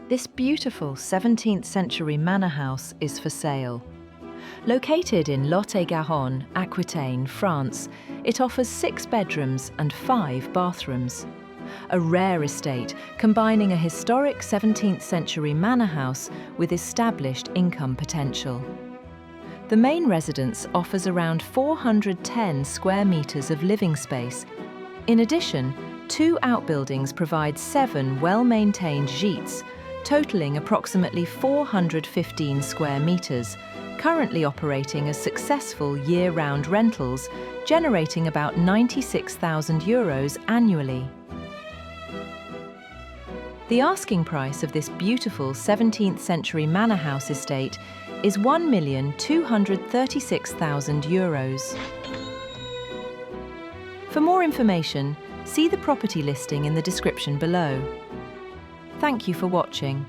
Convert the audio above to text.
This beautiful 17th century manor house is for sale. Located in Lot-et-Garonne, Aquitaine, France, it offers 6 bedrooms and 5 bathrooms. A rare estate combining a historic 17th century manor house with established income potential. The main residence offers around 410 square metres of living space. In addition, 2 outbuildings provide 7 well-maintained gîtes, totalling approximately 415 square metres, currently operating as successful year-round rentals, generating about €96,000 annually. The asking price of this beautiful 17th century manor house estate is €1,236,000. For more information, see the property listing in the description below. Thank you for watching.